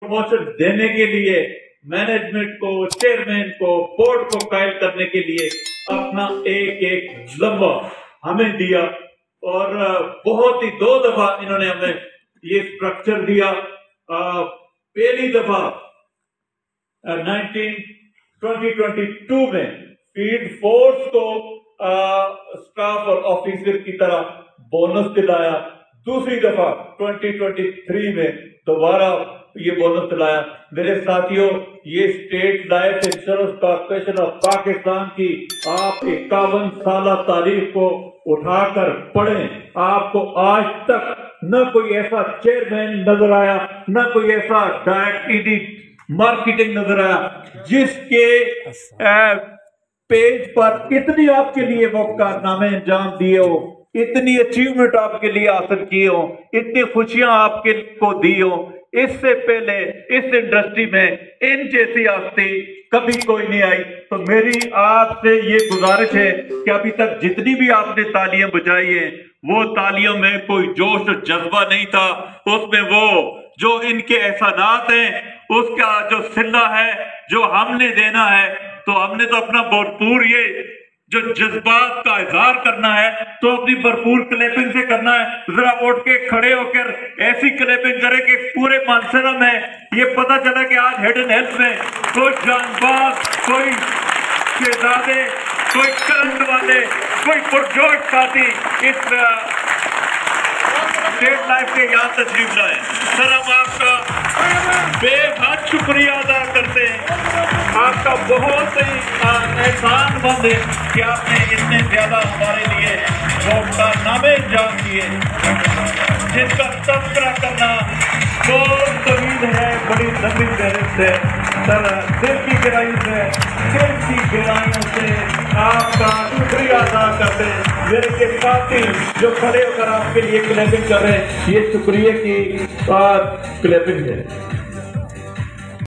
Promotion देने के लिए मैनेजमेंट को, चेयरमैन को, बोर्ड को कायल करने के लिए अपना एक एक लम्बा हमें दिया और बहुत ही 2 दफा इन्होंने हमें ये स्ट्रक्चर दिया। पहली दफा 2022 में फील्ड फोर्स को स्टाफ और ऑफिसर की तरह बोनस दिलाया। दूसरी दफा 2023 में दोबारा ये बोनस दिलाया। मेरे साथियों, ये state life insurance corporation of Pakistan की आप 51 साल तारीख को उठाकर पढ़ें। आपको आज तक न कोई ऐसा चेयरमैन नजर आया, न कोई ऐसा डायरेक्टर मार्केटिंग नजर आया जिसके पेज पर इतनी आपके लिए वो कारनामे अंजाम दिए हो, इतनी अचीवमेंट आपके लिए हासिल किए हो, इतनी खुशियां आपके को दी हो। इससे पहले इस इंडस्ट्री में इन जैसी हस्ती कभी कोई नहीं आई। तो मेरी आपसे ये गुजारिश है कि अभी तक जितनी भी आपने तालियां बजाई हैं, वो तालियों में कोई जोश और जज्बा नहीं था। उसमें वो जो इनके एहसानात हैं, उसका जो सिला है, जो हमने देना है, तो हमने तो अपना भरपूर ये जो जज्बात का इजहार करना है तो अपनी भरपूर क्लैपिंग से करना है। जरा उठ के खड़े होकर ऐसी क्लैपिंग करें कि पूरे मानसरा में ये पता चला कि आज हेड एंड हेल्थ में कोई जानबाज, कोई शहजादे, कोई करंट वाले, कोई पुरजोश साथी इस स्टेट लाइफ के यहाँ तशरीफ लाए। सर, हम आपका बेहद शुक्रिया अदा करते हैं। आपका बहुत ही एहसानमंद है कि आपने इतने ज्यादा हमारे लिए कारनामे अंजाम दिए, जिसका तस्करा करना बहुत तवील है, बड़ी लंबी फहरिस्त है। सर, दिल की गहराई से, दिल की गहराइयों से आपका शुक्रिया अदा करते हैं। मेरे के साथी जो खड़े होकर आपके लिए क्लैपिंग कर रहे हैं, ये शुक्रिया की क्लैपिंग है।